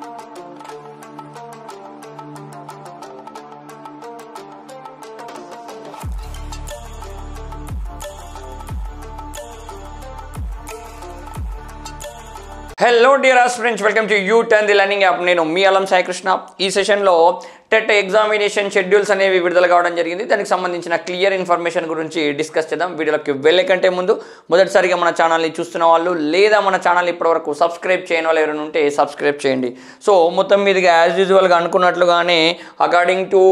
Hello dear aspirants, welcome to U-Turn the Learning app. నేను మీ అలం సాయి కృష్ణ. ఈ సెషన్లో టెట్ ఎగ్జామినేషన్ షెడ్యూల్స్ అనేవి విడుదల కావడం జరిగింది. దానికి సంబంధించిన క్లియర్ ఇన్ఫర్మేషన్ గురించి డిస్కస్ చేద్దాం. వీడియోలోకి వెళ్ళే కంటే ముందు మొదటిసారిగా మన ఛానల్ని చూస్తున్న వాళ్ళు లేదా మన ఛానల్ ఇప్పటివరకు సబ్స్క్రైబ్ చేయని వాళ్ళు ఎవరైనా ఉంటే సబ్స్క్రైబ్ చేయండి. సో మొత్తం మీదుగా యాజ్ యూజువల్గా అనుకున్నట్లుగానే అకార్డింగ్ టు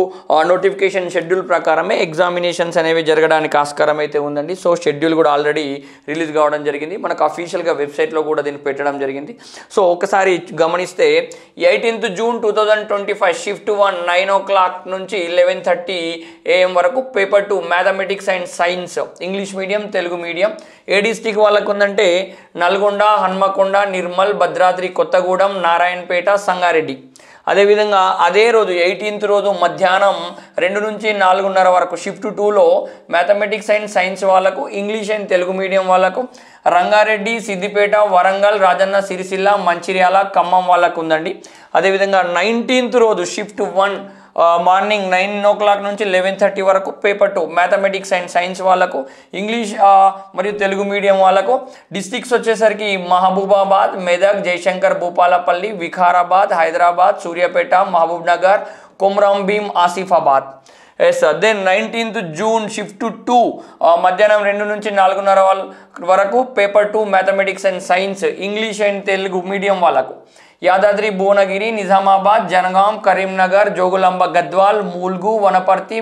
నోటిఫికేషన్ షెడ్యూల్ ప్రకారమే ఎగ్జామినేషన్స్ అనేవి జరగడానికి ఆస్కారం అయితే ఉందండి. సో షెడ్యూల్ కూడా ఆల్రెడీ రిలీజ్ కావడం జరిగింది. మనకు అఫీషియల్గా వెబ్సైట్లో కూడా దీన్ని పెట్టడం జరిగింది. సో ఒకసారి గమనిస్తే 18th June 2025 షిఫ్ట్ 1 9 o'clock నుంచి 11:30 AM వరకు paper 2 mathematics and science English medium Telugu medium. A district వాళ్ళకు ఉందంటే నల్గొండ, హన్మకొండ, నిర్మల్, భద్రాద్రి కొత్తగూడెం, నారాయణపేట, సంగారెడ్డి. అదేవిధంగా అదే రోజు 18th రోజు మధ్యాహ్నం 2 నుంచి 4:30 వరకు షిఫ్ట్ 2లో మ్యాథమెటిక్స్ అండ్ సైన్స్ వాళ్ళకు, ఇంగ్లీష్ అండ్ తెలుగు మీడియం వాళ్ళకు రంగారెడ్డి, సిద్దిపేట, వరంగల్, రాజన్న సిరిసిల్ల, మంచిర్యాల, ఖమ్మం వాళ్ళకు ఉందండి. అదేవిధంగా 19th రోజు షిఫ్ట్ 1 మార్నింగ్ 9 o'clock నుంచి 11:30 వరకు పేపర్ 2 మ్యాథమెటిక్స్ అండ్ సైన్స్ వాళ్ళకు, ఇంగ్లీష్ మరియు తెలుగు మీడియం వాళ్ళకు. డిస్ట్రిక్ట్స్ వచ్చేసరికి Mahabubabad, Medak, Jayashankar, Bhupalpally, Vikarabad, Hyderabad, Suryapet, Mahabubnagar, Komaram Bheem, Asifabad. Yes then 19th June shift 2 మధ్యాహ్నం 2 నుంచి 4:30 వరకు paper 2 mathematics and science English and Telugu medium వాళ్ళకు. యాదాద్రి, భువనగిరి, నిజామాబాద్, జనగాం, కరీంనగర్, జోగులాంబ, గద్వాల్, మూల్గు, వనపర్తి,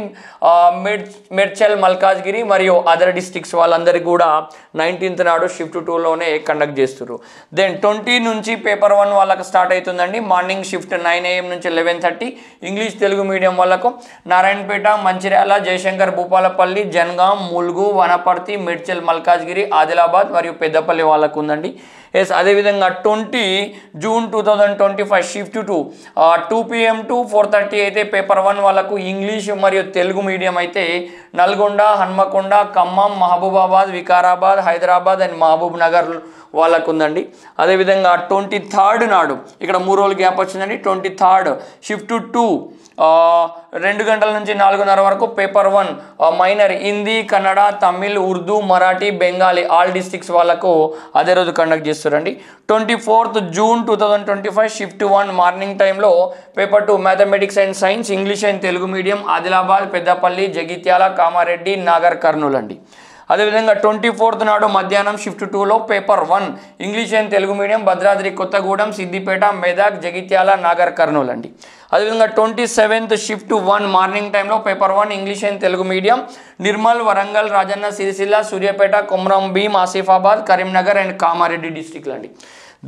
మేడ్చల్, మల్కాజ్గిరి మరియు అదర్ డిస్ట్రిక్ట్స్ వాళ్ళందరికీ కూడా 19th నాడు షిఫ్ట్ 2లోనే కండక్ట్ చేస్తున్నారు. దెన్ 20 నుంచి పేపర్ 1 వాళ్ళకు స్టార్ట్ అవుతుందండి. మార్నింగ్ షిఫ్ట్ 9 AM నుంచి 11:30 ఇంగ్లీష్ తెలుగు మీడియం వాళ్ళకు నారాయణపేట, మంచిర్యాల, జయశంకర్, భూపాలపల్లి, జనగాం, మూల్గు, వనపర్తి, మేడ్చల్, మల్కాజ్గిరి, ఆదిలాబాద్ మరియు పెద్దపల్లి వాళ్ళకు ఉందండి. ఎస్ అదేవిధంగా 20 June 2025 షిఫ్ట్ 2 PM to 4:30 అయితే పేపర్ 1 వాళ్ళకు ఇంగ్లీష్ మరియు తెలుగు మీడియం అయితే నల్గొండ, హన్మకొండ, ఖమ్మం, మహబూబాబాద్, వికారాబాద్, హైదరాబాద్ అండ్ మహబూబ్ నగర్ వాళ్ళకు ఉందండి. అదేవిధంగా 23rd నాడు ఇక్కడ 3 రోజులు గ్యాప్ వచ్చిందండి. 23rd షిఫ్ట్ 2 2 గంటల నుంచి 4:30 వరకు paper 1 minor Hindi, Kannada, Tamil, Urdu, Marathi, Bengali all districts వాళ్ళకు అదే రోజు కండక్ట్ చేస్తారండి. 24th June 2025 షిఫ్ట్ 1 మార్నింగ్ టైంలో paper 2 mathematics and science English and Telugu medium Adilabad, Peddapalli, Jagtial, Kamareddy, Nagar Kurnool అండి. అదేవిధంగా 24th నాడు మధ్యాహ్నం షిఫ్ట్ 2లో paper 1 English and Telugu medium Bhadradri Kothagudem, Siddipet, Medak, Jagtial, Nagar Kurnool అండి. అదేవిధంగా 27th షిఫ్ట్ 1 మార్నింగ్ టైంలో paper 1 English and Telugu medium Nirmal, Warangal, Rajanna Sircilla, Suryapet, Komaram Bheem, Asifabad, Karimnagar and Kamareddy డిస్ట్రిక్ట్లు అండి.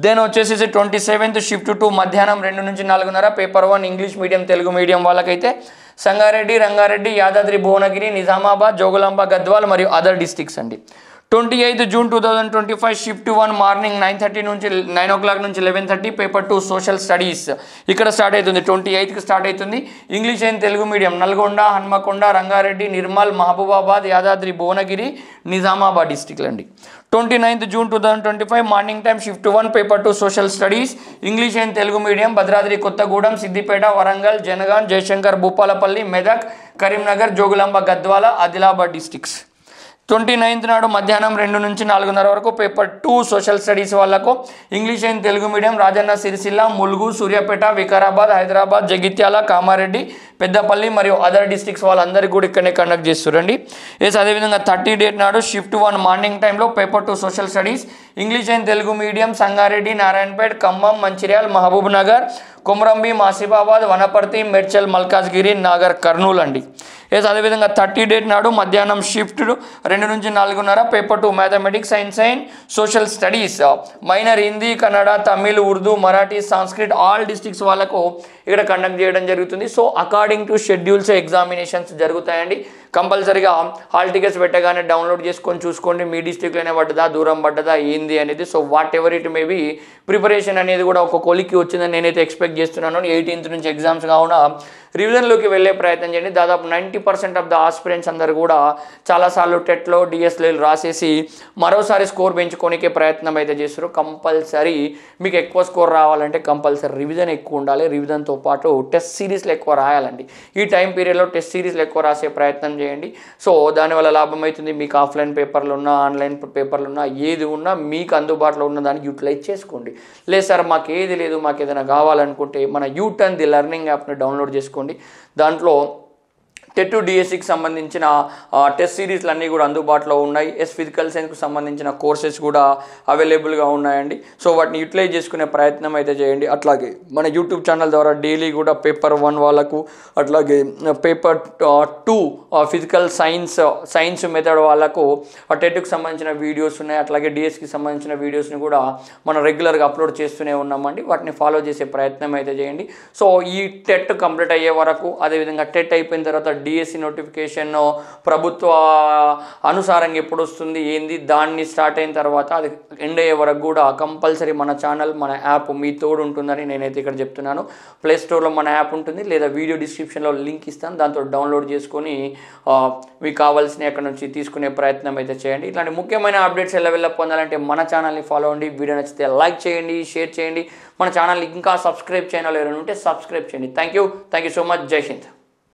దెన్ వచ్చేసి 27th షిఫ్ట్ 2 మధ్యాహ్నం 2 నుంచి 4:30 paper 1 English medium Telugu medium వాళ్ళకైతే సంగారెడ్డి, రంగారెడ్డి, యాదాద్రి, భువనగిరి, నిజామాబాద్, జోగులాంబ, గద్వాల్ మరియు అదర్ డిస్ట్రిక్ట్స్ అండి. 28th June 2025 షిఫ్ట్ 1 మార్నింగ్ 9:30 నుంచి 9 o'clock నుంచి 11:30 పేపర్ 2 సోషల్ స్టడీస్ ఇక్కడ స్టార్ట్ అవుతుంది. 28th స్టార్ట్ అవుతుంది. English and Telugu medium Nalgonda, Hanamkonda, Rangareddy, Nirmal, Mahabubabad, Yadadri, Bhuvanagiri, Nizamabad డిస్ట్రిక్ట్లు అండి. 29th June 2025 morning time shift 1 paper 2 social studies English and Telugu medium Bhadradri Kothagudem, Siddipet, Warangal, Jangaon, Jayashankar, Bhupalpally, Medak, Karimnagar, Jogulamba, Gadwal, Adilabad districts. 29th నాడు మధ్యాహ్నం 2 నుంచి 4:30 వరకు పేపర్ 2 సోషల్ స్టడీస్ వాళ్ళకు English and Telugu medium Rajanna Sircilla, Mulugu, Suryapet, Vikarabad, Hyderabad, Jagtial, Kamareddy, Peddapalli మరియు అదర్ డిస్ట్రిక్ట్స్ వాళ్ళందరికీ కూడా ఇక్కడనే కండక్ట్ చేస్తారండి. ఎస్ అదేవిధంగా 30 డేట్ నాడు షిఫ్ట్ 1 మార్నింగ్ టైంలో paper 2 social studies English and Telugu medium Sangareddy, Narayanpet, Khammam, Mancherial, Mahabubnagar, Komaram Bheem, Asifabad, Wanaparthy, Medchal, Malkajgiri, Nagar Kurnool అండి. ఎస్ అదేవిధంగా 30 డేట్ నాడు మధ్యాహ్నం షిఫ్ట్ 2 నుంచి 4:30 paper 2 mathematics science and social studies minor Hindi, Kannada, Tamil, Urdu, Marathi, Sanskrit all districts వాళ్ళకు ఇక్కడ కండక్ట్ చేయడం జరుగుతుంది. So according to schedules examinations జరుగుతాయండి. కంపల్సరీగా హాల్ టికెట్స్ పెట్టగానే డౌన్లోడ్ చేసుకొని చూసుకోండి మీ డిస్ట్రిక్ట్లోనే పడ్డదా, దూరం పడ్డదా, ఏంది అనేది. So what ever it may be preparation అనేది కూడా ఒక కొలిక్కి వచ్చిందని నేనైతే ఎక్స్పెక్ట్ చేస్తున్నాను. 18th నుంచి ఎగ్జామ్స్ కావున రివిజన్లోకి వెళ్ళే ప్రయత్నం చేయండి. దాదాపు 90% ఆఫ్ ద ఆస్పిరెంట్స్ అందరు కూడా చాలాసార్లు టెట్లో డిఎస్ఎల్ రాసేసి మరోసారి స్కోర్ పెంచుకోనికే ప్రయత్నం అయితే చేస్తారు. కంపల్సరీ మీకు ఎక్కువ స్కోర్ రావాలంటే కంపల్సరీ రివిజన్ ఎక్కువ ఉండాలి. రివిజన్తో పాటు టెస్ట్ సిరీస్లు ఎక్కువ రాయాలండి. ఈ టైం పీరియడ్లో టెస్ట్ సిరీస్లు ఎక్కువ రాసే ప్రయత్నం చేయండి. సో దానివల్ల లాభం అవుతుంది. మీకు ఆఫ్లైన్ పేపర్లు ఉన్నా ఆన్లైన్ పేపర్లు ఉన్నా ఏది ఉన్నా మీకు అందుబాటులో ఉన్న దాన్ని యూటిలైజ్ చేసుకోండి. లేదు సార్ మాకు ఏది లేదు, మాకు ఏదైనా కావాలనుకుంటే మన యూటర్న్ ది లెర్నింగ్ యాప్ని డౌన్లోడ్ చేసుకోండి. దాంట్లో టెట్ డిఎస్సికి సంబంధించిన టెస్ట్ సిరీస్లు అన్నీ కూడా అందుబాటులో ఉన్నాయి. ఫిజికల్ సైన్స్కి సంబంధించిన కోర్సెస్ కూడా అవైలబుల్గా ఉన్నాయండి. సో వాటిని యూటిలైజ్ చేసుకునే ప్రయత్నం అయితే చేయండి. అట్లాగే మన యూట్యూబ్ ఛానల్ ద్వారా డైలీ కూడా పేపర్ 1 వాళ్ళకు, అట్లాగే పేపర్ 2 ఫిజికల్ సైన్స్ మెథడ్ వాళ్ళకు టెట్కి సంబంధించిన వీడియోస్ ఉన్నాయి. అట్లాగే డిఎస్సికి సంబంధించిన వీడియోస్ని కూడా మనం రెగ్యులర్గా అప్లోడ్ చేస్తూనే ఉన్నామండి. వాటిని ఫాలో చేసే ప్రయత్నం అయితే చేయండి. సో ఈ టెట్ కంప్లీట్ అయ్యే వరకు, అదేవిధంగా టెట్ అయిపోయిన తర్వాత డిఎస్సి నోటిఫికేషన్ ప్రభుత్వ అనుసారంగా ఎప్పుడు వస్తుంది ఏంది, దాన్ని స్టార్ట్ అయిన తర్వాత అది ఎండ్ అయ్యే వరకు కూడా కంపల్సరీ మన ఛానల్, మన యాప్ మీ తోడు ఉంటుందని నేనైతే ఇక్కడ చెప్తున్నాను. ప్లే స్టోర్లో మన యాప్ ఉంటుంది, లేదా వీడియో డిస్క్రిప్షన్లో లింక్ ఇస్తాను, దాంతో డౌన్లోడ్ చేసుకొని మీకు కావాల్సిన అక్కడ నుంచి తీసుకునే ప్రయత్నం అయితే చేయండి. ఇట్లాంటి ముఖ్యమైన అప్డేట్స్ ఎలా పొందాలంటే మన ఛానల్ని ఫాలో అవ్వండి. వీడియో నచ్చితే లైక్ చేయండి, షేర్ చేయండి. మన ఛానల్ని ఇంకా సబ్స్క్రైబ్ చేయని వాళ్ళు ఎవరైనా ఉంటే సబ్స్క్రైబ్ చేయండి. Thank you so much. జై హింద్.